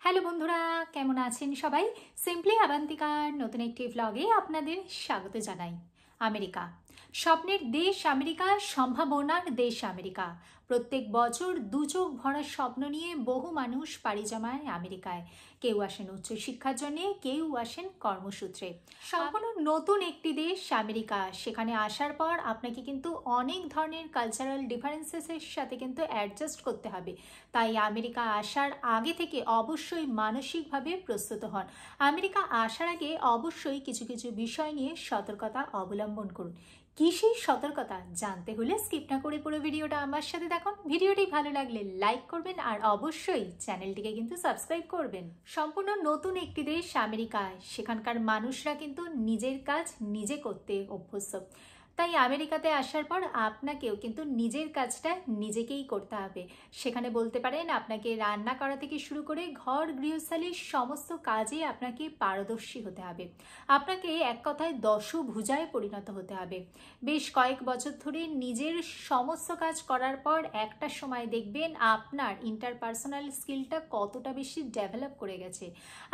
Hello বন্ধুরা, কেমন আছেন সবাই? সিম্পলি আবান্তিকার নতুন একটি ভ্লগে আপনাদের স্বাগত জানাই। আমেরিকা, স্বপ্নের দেশ আমেরিকা, সম্ভাবনার দেশ আমেরিকা। প্রত্যেক বছর দুচোখ ভরা স্বপ্ন নিয়ে বহু মানুষ পাড়ি জমায় আমেরিকায়। কেউ আসেন উচ্চশিক্ষার জন্যে, কেউ আসেন কর্মসূত্রে। সম্পূর্ণ নতুন একটি দেশ আমেরিকা। সেখানে আসার পর আপনাকে কিন্তু অনেক ধরনের কালচারাল ডিফারেন্সেসের সাথে কিন্তু অ্যাডজাস্ট করতে হবে। তাই আমেরিকা আসার আগে থেকে অবশ্যই মানসিকভাবে প্রস্তুত হন। আমেরিকা আসার আগে অবশ্যই কিছু কিছু বিষয় নিয়ে সতর্কতা অবলম্বন করুন। কি সেই সতর্কতা জানতে হলে স্কিপ না করে পুরো ভিডিওটা আমার সাথে দেখুন। ভিডিওটি ভালো লাগলে লাইক করবেন আর অবশ্যই চ্যানেলটিকে কিন্তু সাবস্ক্রাইব করবেন। সম্পূর্ণ নতুন একটি দেশ আমেরিকায়, সেখানকার মানুষরা কিন্তু নিজের কাজ নিজে করতে অভ্যস্ত। তাই আমেরিকাতে আসার পর আপনাকেও কিন্তু নিজের কাজটা নিজেকেই করতে হবে। সেখানে বলতে পারেন আপনাকে রান্না করা থেকে শুরু করে ঘর গৃহস্থালির সমস্ত কাজে আপনাকে পারদর্শী হতে হবে। আপনাকে এক কথায় দশভুজায় পরিণত হতে হবে। বেশ কয়েক বছর ধরে নিজের সমস্ত কাজ করার পর একটা সময় দেখবেন আপনার ইন্টারপার্সোনাল স্কিলটা কতটা বেশি ডেভেলপ করে গেছে।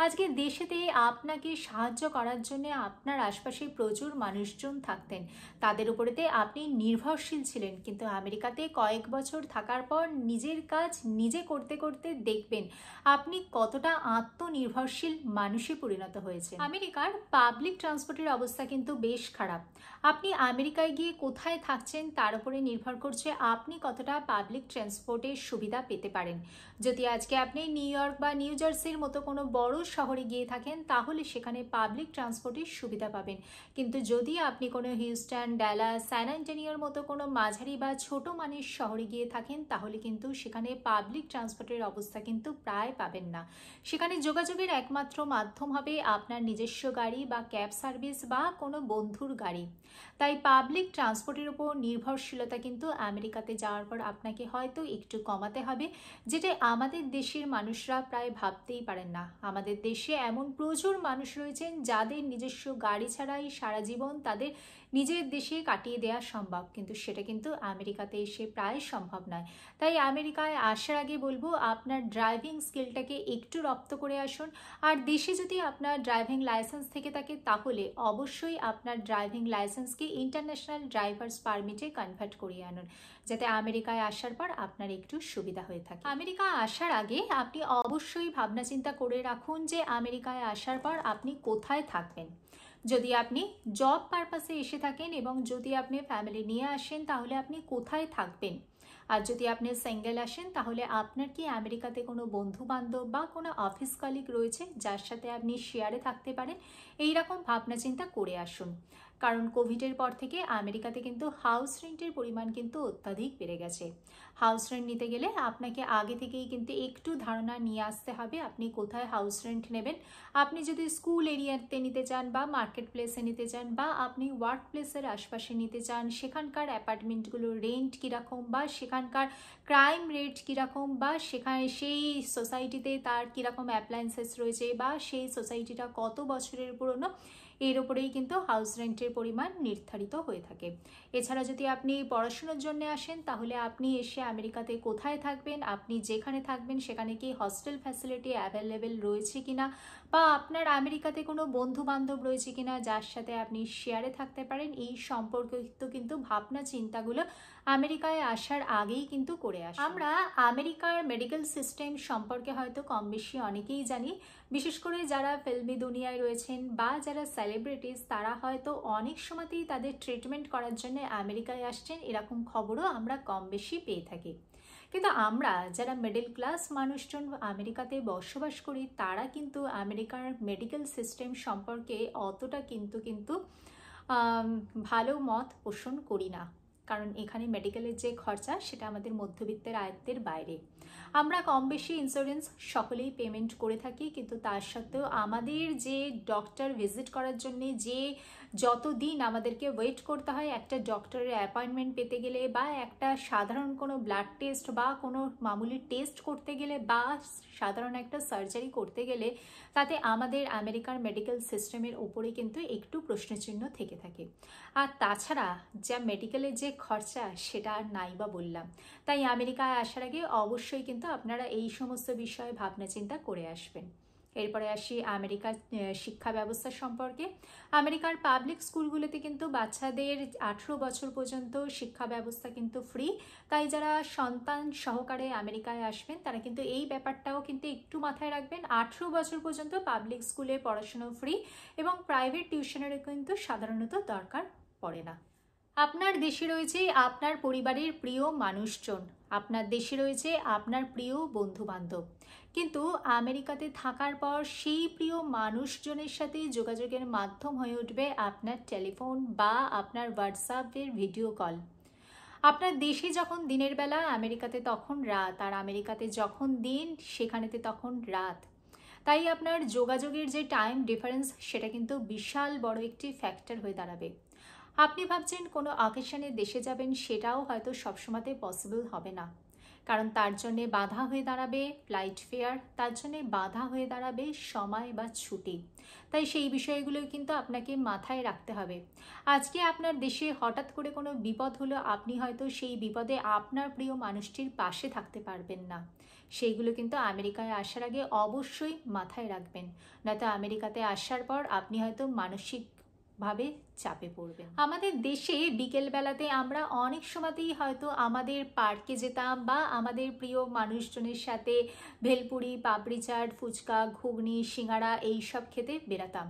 আজকে দেশেতে আপনাকে সাহায্য করার জন্য আপনার আশপাশে প্রচুর মানুষজন থাকতেন, তাদের উপরেতে আপনি নির্ভরশীল ছিলেন, কিন্তু আমেরিকাতে কয়েক বছর থাকার পর নিজের কাজ নিজে করতে করতে দেখবেন আপনি কতটা আত্মনির্ভরশীল মানুষে পরিণত হয়েছে। আমেরিকার পাবলিক ট্রান্সপোর্টের অবস্থা কিন্তু বেশ খারাপ। আপনি আমেরিকায় গিয়ে কোথায় থাকছেন তার উপরে নির্ভর করছে আপনি কতটা পাবলিক ট্রান্সপোর্টের সুবিধা পেতে পারেন। যদি আজকে আপনি নিউ ইয়র্ক বা নিউ জার্সির মতো কোনো বড় শহরে গিয়ে থাকেন তাহলে সেখানে পাবলিক ট্রান্সপোর্টের সুবিধা পাবেন, কিন্তু যদি আপনি কোনো হিউস্টন, ডালাস, স্যান অ্যান্টোনিওর মতো কোনো মাঝারি বা ছোট মানের শহরে গিয়ে থাকেন তাহলে কিন্তু সেখানে পাবলিক ট্রান্সপোর্টের অবস্থা কিন্তু প্রায় পাবেন না। সেখানে যোগাযোগের একমাত্র মাধ্যম হবে আপনার নিজস্ব গাড়ি বা ক্যাব সার্ভিস বা কোনো বন্ধুর গাড়ি। তাই পাবলিক ট্রান্সপোর্টের উপর নির্ভরশীলতা কিন্তু আমেরিকাতে যাওয়ার পর আপনাকে হয়তো একটু কমাতে হবে, যেটা আমাদের দেশের মানুষরা প্রায় ভাবতেই পারেন না। আমাদের দেশে এমন প্রচুর মানুষ রয়েছেন যাদের নিজস্ব গাড়ি ছাড়াই সারা জীবন তাদের নিজের দেশে কাটিয়ে দেওয়া সম্ভব, কিন্তু সেটা কিন্তু আমেরিকাতে এসে প্রায় সম্ভব নয়। তাই আমেরিকায় আসার আগে বলবো আপনার ড্রাইভিং স্কিলটাকে একটু রপ্ত করে আসুন। আর দেশে যদি আপনার ড্রাইভিং লাইসেন্স থেকে থাকে তাহলে অবশ্যই আপনার ড্রাইভিং লাইসেন্সকে ইন্টারন্যাশনাল ড্রাইভার্স পারমিটে কনভার্ট করিয়ে আনুন, যাতে আমেরিকায় আসার পর আপনার একটু সুবিধা হয়ে থাকে। আমেরিকা আসার আগে আপনি অবশ্যই ভাবনা চিন্তা করে রাখুন যে আমেরিকায় আসার পর আপনি কোথায় থাকবেন। যদি আপনি জব পারপাসে এসে থাকেন এবং যদি আপনি ফ্যামিলি নিয়ে আসেন তাহলে আপনি কোথায় থাকবেন। আর যদি আপনি সিঙ্গেল আসেন তাহলে আপনার কি আমেরিকাতে কোনো বন্ধু বান্ধব বা কোনো অফিস কলিগ রয়েছে যার সাথে আপনি শেয়ারে থাকতে পারেন। এইরকম ভাবনা চিন্তা করে আসুন, কারণ কোভিডের পর থেকে আমেরিকাতে কিন্তু হাউস রেন্টের পরিমাণ কিন্তু অত্যাধিক বেড়ে গেছে। হাউস রেন্ট নিতে গেলে আপনাকে আগে থেকেই কিন্তু একটু ধারণা নিয়ে আসতে হবে আপনি কোথায় হাউস রেন্ট নেবেন। আপনি যদি স্কুল এরিয়াতে নিতে চান বা মার্কেট প্লেসে নিতে চান বা আপনি ওয়ার্ক প্লেসের আশপাশে নিতে চান, সেখানকার অ্যাপার্টমেন্টগুলোর রেন্ট কীরকম বা সেখানকার ক্রাইম রেট কীরকম বা সেখানে সেই সোসাইটিতে তার কীরকম অ্যাপ্লায়েন্সেস রয়েছে বা সেই সোসাইটিটা কত বছরের পুরনো, এর উপরেই কিন্তু হাউস রেন্টের পরিমাণ নির্ধারিত হয়ে থাকে। এছাড়া যদি আপনি পড়াশোনার জন্য আসেন তাহলে আপনি এসে আমেরিকাতে কোথায় থাকবেন, আপনি যেখানে থাকবেন সেখানে কি হস্টেল ফ্যাসিলিটি অ্যাভেলেবেল রয়েছে কিনা, বা আপনার আমেরিকাতে কোনো বন্ধু বান্ধব রয়েছে কিনা যার সাথে আপনি শেয়ারে থাকতে পারেন, এই সম্পর্কিত কিন্তু ভাবনা চিন্তাগুলো আমেরিকায় আসার আগেই কিন্তু করে আসে। আমরা আমেরিকার মেডিকেল সিস্টেম সম্পর্কে হয়তো কম বেশি অনেকেই জানি, বিশেষ করে যারা ফিল্মি দুনিয়ায় রয়েছেন বা যারা সেলিব্রিটিস তারা হয়তো অনেক সময়তেই তাদের ট্রিটমেন্ট করার জন্য আমেরিকায় আসছেন, এরকম খবরও আমরা কম বেশি পেয়ে থাকি। কিন্তু আমরা যারা মিডল ক্লাস মানুষজন আমেরিকাতে বসবাস করি তারা কিন্তু আমেরিকার মেডিকেল সিস্টেম সম্পর্কে অতটা কিন্তু ভালো মত পোষণ করি না, কারণ এখানে মেডিকেলের যে খরচা সেটা আমাদের মধ্যবিত্তের আয়ত্তের বাইরে। আমরা কম বেশি ইন্স্যুরেন্স সকলেই পেমেন্ট করে থাকি, কিন্তু তার সত্ত্বেও আমাদের যে ডক্টর ভিজিট করার জন্যে যে যতদিন আমাদেরকে ওয়েট করতে হয় একটা ডক্টরের অ্যাপয়েন্টমেন্ট পেতে গেলে, বা একটা সাধারণ কোনো ব্লাড টেস্ট বা কোনো মামুলি টেস্ট করতে গেলে, বা সাধারণ একটা সার্জারি করতে গেলে, তাতে আমাদের আমেরিকার মেডিকেল সিস্টেমের ওপরে কিন্তু একটু প্রশ্নচিহ্ন থেকে থাকে। আর তাছাড়া যা মেডিকেলের যে খরচা সেটা আর নাই বা বললাম। তাই আমেরিকায় আসার আগে অবশ্যই কিন্তু আপনারা এই সমস্ত বিষয়ে ভাবনা চিন্তা করে আসবেন। এরপরে আসি আমেরিকার শিক্ষা ব্যবস্থা সম্পর্কে। আমেরিকার পাবলিক স্কুলগুলোতে কিন্তু বাচ্চাদের 18 বছর পর্যন্ত শিক্ষা ব্যবস্থা কিন্তু ফ্রি। তাই যারা সন্তান সহকারে আমেরিকায় আসবেন তারা কিন্তু এই ব্যাপারটাও কিন্তু একটু মাথায় রাখবেন। 18 বছর পর্যন্ত পাবলিক স্কুলে পড়াশোনা ফ্রি, এবং প্রাইভেট টিউশনেরও কিন্তু সাধারণত দরকার পড়ে না। আপনার দেশে রয়েছে আপনার পরিবারের প্রিয় মানুষজন, আপনার দেশে রয়েছে আপনার প্রিয় বন্ধু বান্ধব, কিন্তু আমেরিকাতে থাকার পর সেই প্রিয় মানুষজনের সাথে যোগাযোগের মাধ্যম হয়ে উঠবে আপনার টেলিফোন বা আপনার হোয়াটসঅ্যাপের ভিডিও কল। আপনার দেশে যখন দিনের বেলা, আমেরিকাতে তখন রাত, আর আমেরিকাতে যখন দিন, সেখানেতে তখন রাত। তাই আপনার যোগাযোগের যে টাইম ডিফারেন্স সেটা কিন্তু বিশাল বড় একটি ফ্যাক্টর হয়ে দাঁড়াবে। আপনি ভাবছেন কোনো অকেশনে দেশে যাবেন, সেটাও হয়তো সবসময়তে পসিবল হবে না, কারণ তার জন্যে বাধা হয়ে দাঁড়াবে ফ্লাইট ফেয়ার, তার জন্যে বাধা হয়ে দাঁড়াবে সময় বা ছুটি। তাই সেই বিষয়গুলো কিন্তু আপনাকে মাথায় রাখতে হবে। আজকে আপনার দেশে হঠাৎ করে কোনো বিপদ হলো, আপনি হয়তো সেই বিপদে আপনার প্রিয় মানুষটির পাশে থাকতে পারবেন না। সেইগুলো কিন্তু আমেরিকায় আসার আগে অবশ্যই মাথায় রাখবেন, নয়তো আমেরিকাতে আসার পর আপনি হয়তো মানসিকভাবে চাপে পড়বেন। আমাদের দেশে বিকেলবেলাতে আমরা অনেক সময়তেই হয়তো আমাদের পার্কে যেতাম, বা আমাদের প্রিয় মানুষজনের সাথে ভেলপুরি, পাপড়ি চাট, ফুচকা, ঘুগনি, সিঙ্গাড়া এইসব খেতে বেরাতাম।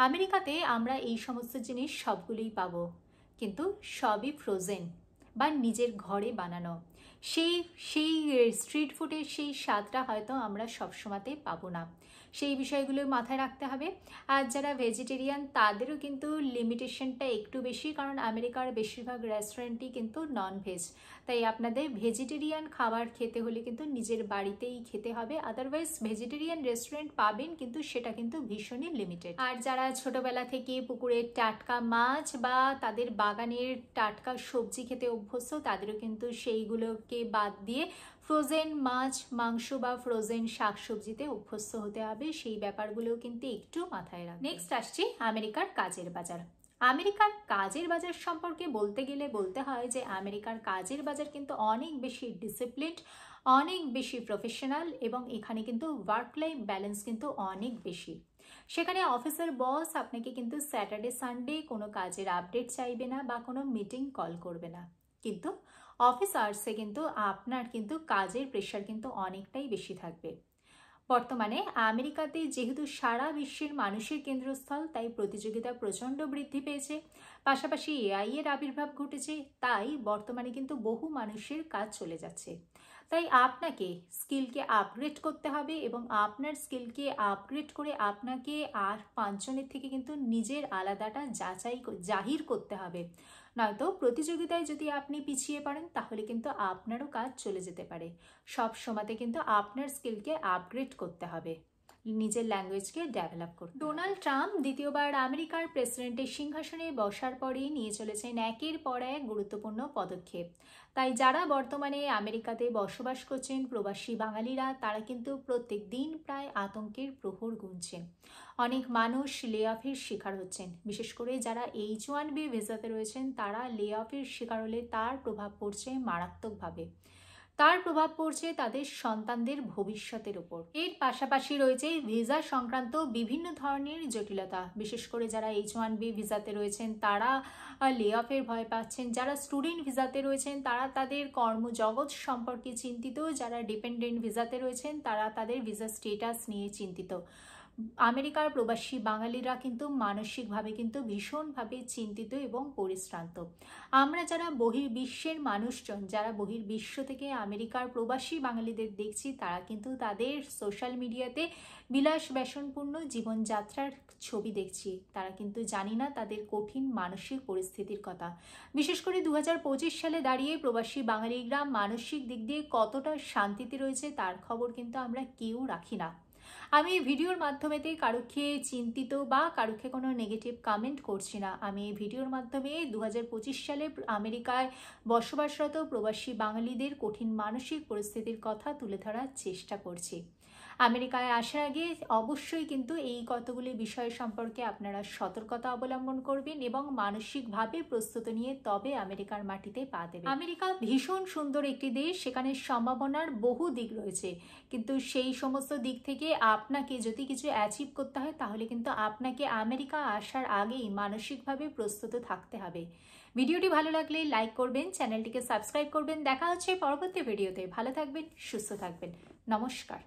আমেরিকাতে আমরা এই সমস্ত জিনিস সবগুলোই পাবো, কিন্তু সবই ফ্রোজেন বা নিজের ঘরে বানানো। সেই সেই স্ট্রিট ফুডের সেই স্বাদটা হয়তো আমরা সবসময়তে পাবো না। সেই বিষয়গুলো মাথায় রাখতে হবে। আর যারা ভেজিটেরিয়ান তাদেরও কিন্তু লিমিটেশনটা একটু বেশি, কারণ আমেরিকার বেশিরভাগ রেস্টুরেন্টই কিন্তু নন ভেজ। তাই আপনাদের ভেজিটেরিয়ান খাবার খেতে হলে কিন্তু নিজের বাড়িতেই খেতে হবে, আদারওয়াইজ ভেজিটেরিয়ান রেস্টুরেন্ট পাবেন, কিন্তু সেটা কিন্তু ভীষণই লিমিটেড। আর যারা ছোটবেলা থেকে পুকুরের টাটকা মাছ বা তাদের বাগানের টাটকা সবজি খেতে অভ্যস্ত, তাদেরও কিন্তু সেইগুলোকে বাদ দিয়ে ফ্রোজেন মাছ, মাংস বা ফ্রোজেন শাকসবজিতে অভ্যস্ত হতে হবে। সেই ব্যাপারগুলোও কিন্তু একটু মাথায় রাখবেন। নেক্সট আসছি আমেরিকার কাজের বাজার। আমেরিকার কাজের বাজার সম্পর্কে বলতে গেলে বলতে হয় যে আমেরিকার কাজের বাজার কিন্তু অনেক বেশি ডিসিপ্লিনড, অনেক বেশি প্রফেশনাল, এবং এখানে কিন্তু ওয়ার্ক লাইফ ব্যালেন্স কিন্তু অনেক বেশি। সেখানে অফিসের বস আপনাকে কিন্তু স্যাটারডে সানডে কোনো কাজের আপডেট চাইবে না বা কোনো মিটিং কল করবে না, কিন্তু অফিস আওয়ার্সে কিন্তু আপনার কিন্তু কাজের প্রেশার কিন্তু অনেকটাই বেশি থাকবে। বর্তমানে আমেরিকাতে যেহেতু সারা বিশ্বের মানুষের কেন্দ্রস্থল, তাই প্রতিযোগিতা প্রচণ্ড বৃদ্ধি পেয়েছে, পাশাপাশি এআই এর আবির্ভাব ঘটেছে, তাই বর্তমানে কিন্তু বহু মানুষের কাজ চলে যাচ্ছে। তাই আপনাকে স্কিলকে আপগ্রেড করতে হবে, এবং আপনার স্কিলকে আপগ্রেড করে আপনাকে আর 5 জনের থেকে কিন্তু নিজের আলাদাটা জাহির করতে হবে। নয়তো প্রতিযোগিতায় যদি আপনি পিছিয়ে পড়েন, তাহলে কিন্তু আপনারও কাজ চলে যেতে পারে। সব সময়তে কিন্তু আপনার স্কিলকে আপগ্রেড করতে হবে, নিজের ল্যাঙ্গুয়েজকে ডেভেলপ করতে। ডোনাল্ড ট্রাম্প দ্বিতীয়বার আমেরিকার প্রেসিডেন্টের সিংহাসনে বসার পরেই নিয়ে চলেছেন একের পর এক গুরুত্বপূর্ণ পদক্ষেপ। তাই যারা বর্তমানে আমেরিকাতে বসবাস করছেন প্রবাসী বাঙালিরা, তারা কিন্তু প্রত্যেক দিন প্রায় আতঙ্কের প্রহর গুনছেন। অনেক মানুষ লে অফের শিকার হচ্ছেন, বিশেষ করে যারা H1B ভিসাতে রয়েছেন তারা লে অফের শিকার হলে তার প্রভাব পড়ছে মারাত্মকভাবে। তার প্রভাব পড়ছে তাদের সন্তানদের ভবিষ্যতের উপর। এর পাশাপাশি রয়েছে ভিসা সংক্রান্ত বিভিন্ন ধরনের জটিলতা, বিশেষ করে যারা H1B ভিসাতে রয়েছেন তারা লে অফের ভয় পাচ্ছেন, যারা স্টুডেন্ট ভিসাতে রয়েছেন তারা তাদের কর্মজগৎ সম্পর্কে চিন্তিত, যারা ডিপেন্ডেন্ট ভিসাতে রয়েছেন তারা তাদের ভিসা স্টেটাস নিয়ে চিন্তিত। আমেরিকার প্রবাসী বাঙালিরা কিন্তু মানসিকভাবে কিন্তু ভীষণভাবে চিন্তিত এবং পরিশ্রান্ত। আমরা যারা বহির্বিশ্বের মানুষজন, যারা বহির্বিশ্ব থেকে আমেরিকার প্রবাসী বাঙালিদের দেখছি, তারা কিন্তু তাদের সোশ্যাল মিডিয়াতে বিলাস ব্যসনপূর্ণ জীবনযাত্রার ছবি দেখছি। তারা কিন্তু জানি না তাদের কঠিন মানসিক পরিস্থিতির কথা। বিশেষ করে 2025 সালে দাঁড়িয়ে প্রবাসী বাঙালিরা মানসিক দিক দিয়ে কতটা শান্তিতে রয়েছে তার খবর কিন্তু আমরা কেউ রাখি না। আমি এই ভিডিওর মাধ্যমেতে কারুকে চিন্তিত বা কারুকে কোনো নেগেটিভ কমেন্ট করছি না। আমি এই ভিডিওর মাধ্যমে 2025 সালে আমেরিকায় বসবাসরত প্রবাসী বাঙালিদের কঠিন মানসিক পরিস্থিতির কথা তুলে ধরার চেষ্টা করছি। আমেরিকায় আসার আগে অবশ্যই কিন্তু এই কতগুলি বিষয় সম্পর্কে আপনারা সতর্কতা অবলম্বন করবেন এবং মানসিকভাবে প্রস্তুতি নিয়ে তবে আমেরিকার মাটিতে পা দেবেন। আমেরিকা ভীষণ সুন্দর একটি দেশ, সেখানে সম্ভাবনার বহু দিক রয়েছে, কিন্তু সেই সমস্ত দিক থেকে আপনাকে যদি কিছু অ্যাচিভ করতে হয় তাহলে কিন্তু আপনাকে আমেরিকা আসার আগেই মানসিকভাবে প্রস্তুত থাকতে হবে। ভিডিওটি ভালো লাগলে লাইক করবেন, চ্যানেলটিকে সাবস্ক্রাইব করবেন। দেখা হচ্ছে পরবর্তী ভিডিওতে। ভালো থাকবেন, সুস্থ থাকবেন। নমস্কার।